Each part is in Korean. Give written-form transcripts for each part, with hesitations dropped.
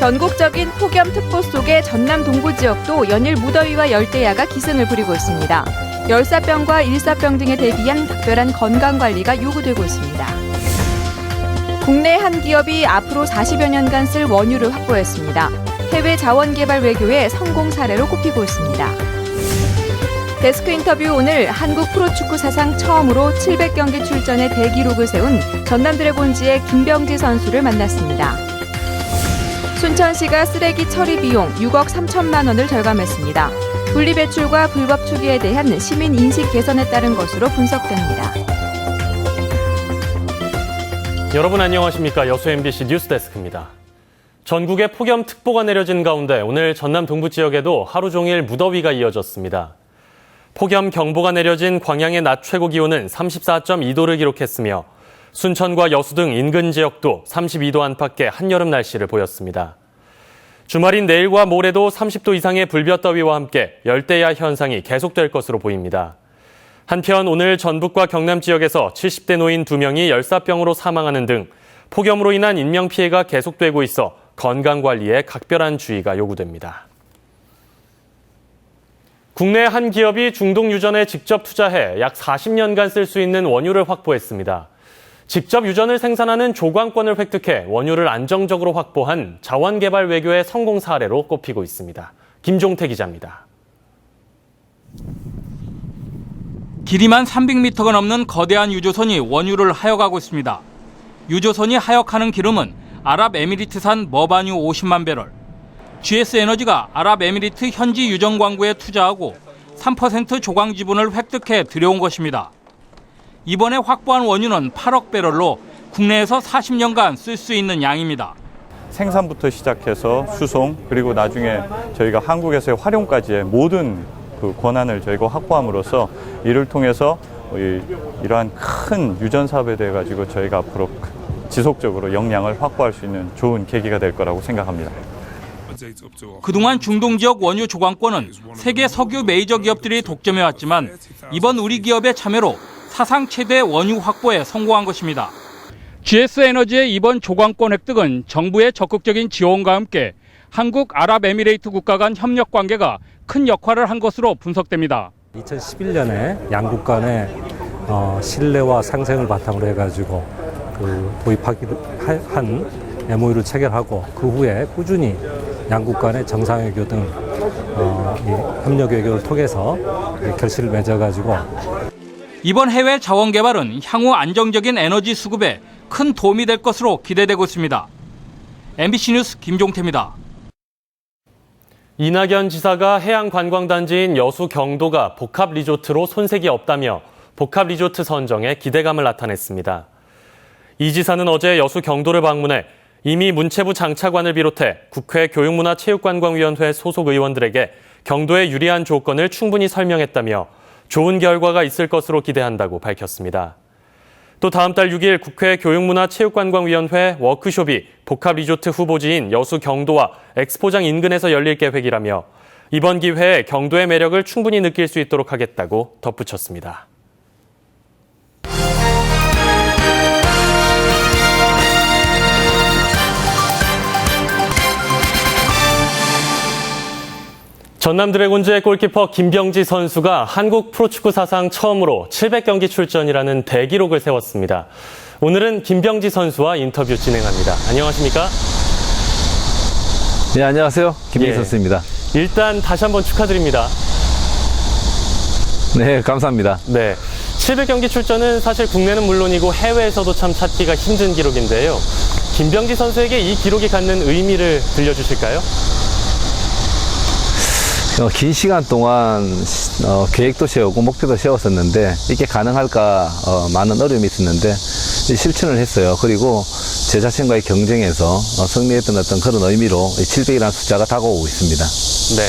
전국적인 폭염특보 속에 전남 동부 지역도 연일 무더위와 열대야가 기승을 부리고 있습니다. 열사병과 일사병 등에 대비한 특별한 건강관리가 요구되고 있습니다. 국내 한 기업이 앞으로 40여 년간 쓸 원유를 확보했습니다. 해외 자원개발 외교의 성공 사례로 꼽히고 있습니다. 데스크 인터뷰 오늘 한국 프로축구 사상 처음으로 700경기 출전의 대기록을 세운 전남 드래곤즈의 김병지 선수를 만났습니다. 순천시가 쓰레기 처리 비용 6억 3천만 원을 절감했습니다. 분리배출과 불법 투기에 대한 시민 인식 개선에 따른 것으로 분석됩니다. 여러분 안녕하십니까? 여수 MBC 뉴스데스크입니다. 전국에 폭염특보가 내려진 가운데 오늘 전남 동부 지역에도 하루 종일 무더위가 이어졌습니다. 폭염 경보가 내려진 광양의 낮 최고 기온은 34.2도를 기록했으며 순천과 여수 등 인근 지역도 32도 안팎의 한여름 날씨를 보였습니다. 주말인 내일과 모레도 30도 이상의 불볕더위와 함께 열대야 현상이 계속될 것으로 보입니다. 한편 오늘 전북과 경남 지역에서 70대 노인 2명이 열사병으로 사망하는 등 폭염으로 인한 인명피해가 계속되고 있어 건강관리에 각별한 주의가 요구됩니다. 국내 한 기업이 중동 유전에 직접 투자해 약 40년간 쓸 수 있는 원유를 확보했습니다. 직접 유전을 생산하는 조광권을 획득해 원유를 안정적으로 확보한 자원개발 외교의 성공 사례로 꼽히고 있습니다. 김종태 기자입니다. 길이만 300m가 넘는 거대한 유조선이 원유를 하역하고 있습니다. 유조선이 하역하는 기름은 아랍에미리트산 머반유 50만 배럴. GS에너지가 아랍에미리트 현지 유전 광구에 투자하고 3% 조광 지분을 획득해 들여온 것입니다. 이번에 확보한 원유는 8억 배럴로 국내에서 40년간 쓸 수 있는 양입니다. 생산부터 시작해서 수송 그리고 나중에 저희가 한국에서의 활용까지의 모든 그 권한을 저희가 확보함으로써 이를 통해서 이러한 큰 유전 사업에 대해 가지고 저희가 앞으로 지속적으로 역량을 확보할 수 있는 좋은 계기가 될 거라고 생각합니다. 그동안 중동 지역 원유 조광권은 세계 석유 메이저 기업들이 독점해왔지만 이번 우리 기업의 참여로 사상 최대 원유 확보에 성공한 것입니다. GS에너지의 이번 조광권 획득은 정부의 적극적인 지원과 함께 한국 아랍에미레이트 국가 간 협력 관계가 큰 역할을 한 것으로 분석됩니다. 2011년에 양국 간의 신뢰와 상생을 바탕으로 해가지고 도입하기로 한 MOU를 체결하고 그 후에 꾸준히 양국 간의 정상외교 등 협력 외교를 통해서 결실을 맺어가지고 이번 해외 자원 개발은 향후 안정적인 에너지 수급에 큰 도움이 될 것으로 기대되고 있습니다. MBC 뉴스 김종태입니다. 이낙연 지사가 해양관광단지인 여수 경도가 복합리조트로 손색이 없다며 복합리조트 선정에 기대감을 나타냈습니다. 이 지사는 어제 여수 경도를 방문해 이미 문체부 장차관을 비롯해 국회 교육문화체육관광위원회 소속 의원들에게 경도에 유리한 조건을 충분히 설명했다며 좋은 결과가 있을 것으로 기대한다고 밝혔습니다. 또 다음 달 6일 국회 교육문화체육관광위원회 워크숍이 복합리조트 후보지인 여수 경도와 엑스포장 인근에서 열릴 계획이라며 이번 기회에 경도의 매력을 충분히 느낄 수 있도록 하겠다고 덧붙였습니다. 전남 드래곤즈의 골키퍼 김병지 선수가 한국 프로축구 사상 처음으로 700경기 출전이라는 대기록을 세웠습니다. 오늘은 김병지 선수와 인터뷰 진행합니다. 안녕하십니까? 네, 안녕하세요. 김병지 선수입니다. 일단 다시 한번 축하드립니다. 네, 감사합니다. 네, 700경기 출전은 사실 국내는 물론이고 해외에서도 참 찾기가 힘든 기록인데요. 김병지 선수에게 이 기록이 갖는 의미를 들려주실까요? 긴 시간 동안 계획도 세우고 목표도 세웠었는데 이게 가능할까 많은 어려움이 있었는데 실천을 했어요. 그리고 제 자신과의 경쟁에서 승리했던 어떤 그런 의미로 700이라는 숫자가 다가오고 있습니다. 네,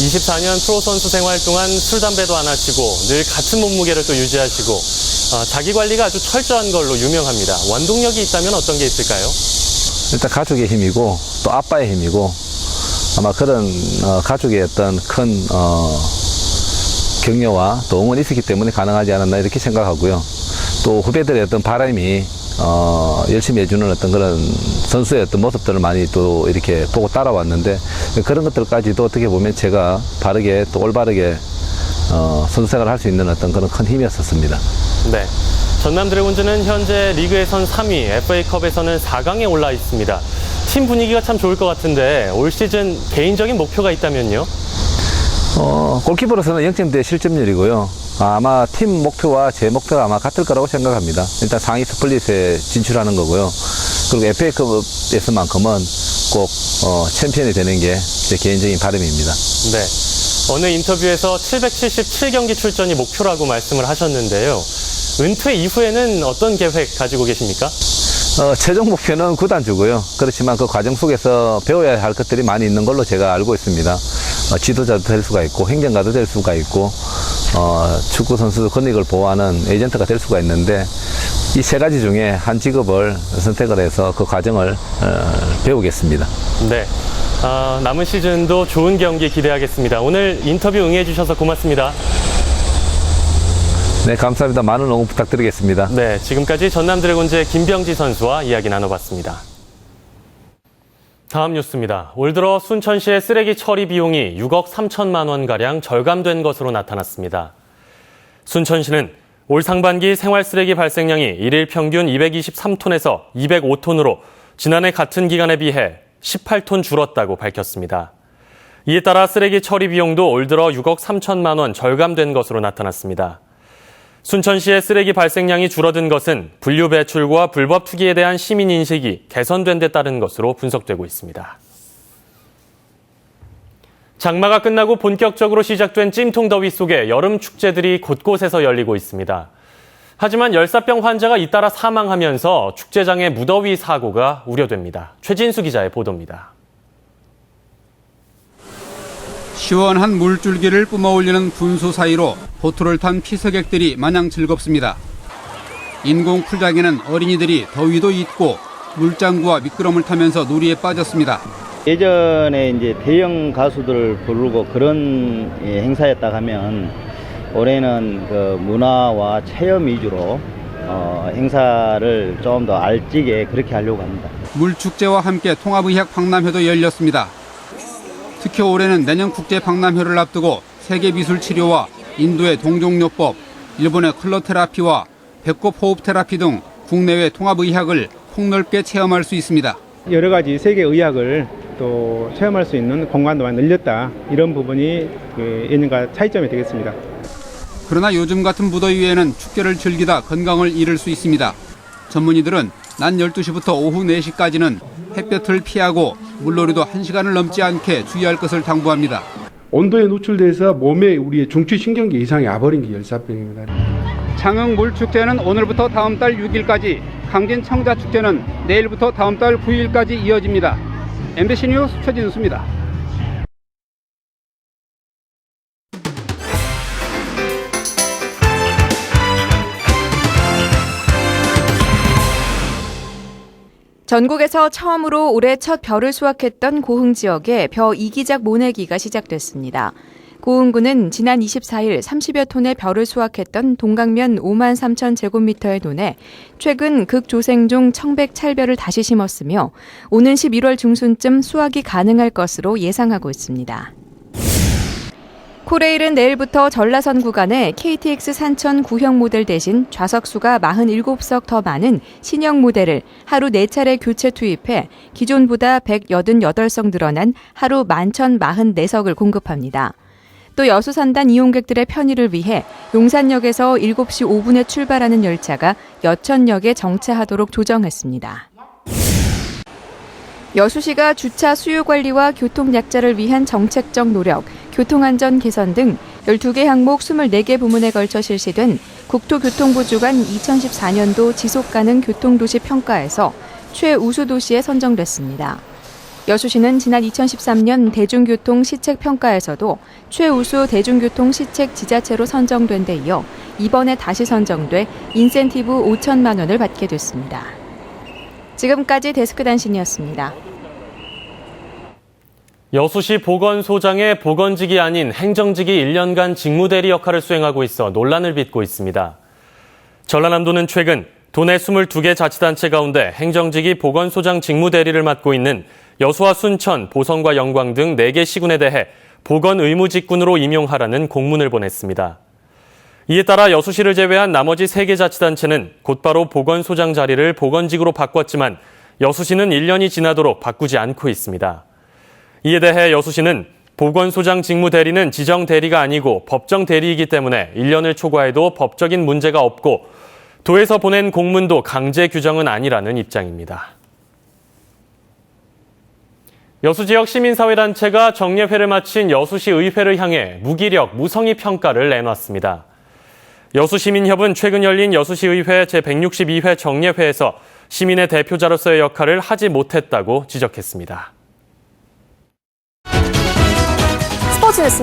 24년 프로 선수 생활 동안 술, 담배도 안 하시고 늘 같은 몸무게를 또 유지하시고 자기 관리가 아주 철저한 걸로 유명합니다. 원동력이 있다면 어떤 게 있을까요? 일단 가족의 힘이고 또 아빠의 힘이고 아마 그런 가족의 어떤 큰 격려와 또 응원이 있었기 때문에 가능하지 않았나 이렇게 생각하고요. 또 후배들의 어떤 바람이 열심히 해주는 어떤 그런 선수의 어떤 모습들을 많이 또 이렇게 보고 따라왔는데 그런 것들까지도 어떻게 보면 제가 바르게 또 올바르게 선수 생활을 할 수 있는 어떤 그런 큰 힘이었었습니다. 네. 전남 드래곤즈는 현재 리그에선 3위, FA컵에서는 4강에 올라 있습니다. 팀 분위기가 참 좋을 것 같은데 올 시즌 개인적인 목표가 있다면요? 골키퍼로서는 0점대 실점률이고요. 아마 팀 목표와 제 목표가 아마 같을 거라고 생각합니다. 일단 상위 스플릿에 진출하는 거고요. 그리고 FA컵에서만큼은 꼭 챔피언이 되는 게 제 개인적인 바람입니다. 네. 어느 인터뷰에서 777경기 출전이 목표라고 말씀을 하셨는데요. 은퇴 이후에는 어떤 계획 가지고 계십니까? 최종 목표는 구단주고요. 그렇지만 그 과정 속에서 배워야 할 것들이 많이 있는 걸로 제가 알고 있습니다. 지도자도 될 수가 있고 행정가도 될 수가 있고 축구 선수 권익을 보호하는 에이전트가 될 수가 있는데 이 세 가지 중에 한 직업을 선택을 해서 그 과정을 배우겠습니다. 네. 남은 시즌도 좋은 경기 기대하겠습니다. 오늘 인터뷰 응해 주셔서 고맙습니다. 네, 감사합니다. 많은 응원 부탁드리겠습니다. 네, 지금까지 전남 드래곤즈의 김병지 선수와 이야기 나눠봤습니다. 다음 뉴스입니다. 올 들어 순천시의 쓰레기 처리 비용이 6억 3천만 원가량 절감된 것으로 나타났습니다. 순천시는 올 상반기 생활 쓰레기 발생량이 일일 평균 223톤에서 205톤으로 지난해 같은 기간에 비해 18톤 줄었다고 밝혔습니다. 이에 따라 쓰레기 처리 비용도 올 들어 6억 3천만 원 절감된 것으로 나타났습니다. 순천시의 쓰레기 발생량이 줄어든 것은 분류 배출과 불법 투기에 대한 시민 인식이 개선된 데 따른 것으로 분석되고 있습니다. 장마가 끝나고 본격적으로 시작된 찜통 더위 속에 여름 축제들이 곳곳에서 열리고 있습니다. 하지만 열사병 환자가 잇따라 사망하면서 축제장의 무더위 사고가 우려됩니다. 최진수 기자의 보도입니다. 시원한 물줄기를 뿜어올리는 분수 사이로 보트를 탄 피서객들이 마냥 즐겁습니다. 인공 풀장에는 어린이들이 더위도 잊고 물장구와 미끄럼을 타면서 놀이에 빠졌습니다. 예전에 이제 대형 가수들을 부르고 그런 행사였다 하면 올해는 그 문화와 체험 위주로 행사를 좀 더 알지게 그렇게 하려고 합니다. 물축제와 함께 통합의학 박람회도 열렸습니다. 특히 올해는 내년 국제 박람회를 앞두고 세계미술치료와 인도의 동종요법, 일본의 컬러 테라피와 배꼽 호흡 테라피 등 국내외 통합의학을 폭넓게 체험할 수 있습니다. 여러 가지 세계 의학을 또 체험할 수 있는 공간도 많이 늘렸다. 이런 부분이 예년과 차이점이 되겠습니다. 그러나 요즘 같은 무더위에는 축제를 즐기다 건강을 잃을 수 있습니다. 전문의들은 낮 12시부터 오후 4시까지는 햇볕을 피하고 물놀이도 1시간을 넘지 않게 주의할 것을 당부합니다. 온도에 노출돼서 몸에 우리의 중추신경계 이상이 와버린 게 열사병입니다. 창흥 물축제는 오늘부터 다음 달 6일까지, 강진 청자축제는 내일부터 다음 달 9일까지 이어집니다. MBC 뉴스 최진수입니다. 전국에서 처음으로 올해 첫 벼를 수확했던 고흥 지역에 벼 이기작 모내기가 시작됐습니다. 고흥군은 지난 24일 30여 톤의 벼를 수확했던 동강면 5만 3천 제곱미터의 논에 최근 극조생 중 청백 찰벼를 다시 심었으며 오는 11월 중순쯤 수확이 가능할 것으로 예상하고 있습니다. 코레일은 내일부터 전라선 구간에 KTX 산천 구형 모델 대신 좌석수가 47석 더 많은 신형 모델을 하루 4차례 교체 투입해 기존보다 188석 늘어난 하루 11,044석을 공급합니다. 또 여수산단 이용객들의 편의를 위해 용산역에서 7시 5분에 출발하는 열차가 여천역에 정차하도록 조정했습니다. 여수시가 주차 수요 관리와 교통 약자를 위한 정책적 노력, 교통안전 개선 등 12개 항목 24개 부문에 걸쳐 실시된 국토교통부 주관 2014년도 지속가능 교통도시 평가에서 최우수 도시에 선정됐습니다. 여수시는 지난 2013년 대중교통 시책 평가에서도 최우수 대중교통 시책 지자체로 선정된 데 이어 이번에 다시 선정돼 인센티브 5천만 원을 받게 됐습니다. 지금까지 데스크 단신이었습니다. 여수시 보건소장의 보건직이 아닌 행정직이 1년간 직무대리 역할을 수행하고 있어 논란을 빚고 있습니다. 전라남도는 최근 도내 22개 자치단체 가운데 행정직이 보건소장 직무대리를 맡고 있는 여수와 순천, 보성과 영광 등 4개 시군에 대해 보건의무직군으로 임용하라는 공문을 보냈습니다. 이에 따라 여수시를 제외한 나머지 3개 자치단체는 곧바로 보건소장 자리를 보건직으로 바꿨지만 여수시는 1년이 지나도록 바꾸지 않고 있습니다. 이에 대해 여수시는 보건소장 직무대리는 지정대리가 아니고 법정대리이기 때문에 1년을 초과해도 법적인 문제가 없고 도에서 보낸 공문도 강제 규정은 아니라는 입장입니다. 여수 지역 시민사회단체가 정례회를 마친 여수시 의회를 향해 무기력, 무성의 평가를 내놨습니다. 여수시민협은 최근 열린 여수시의회 제162회 정례회에서 시민의 대표자로서의 역할을 하지 못했다고 지적했습니다. 스포츠 뉴스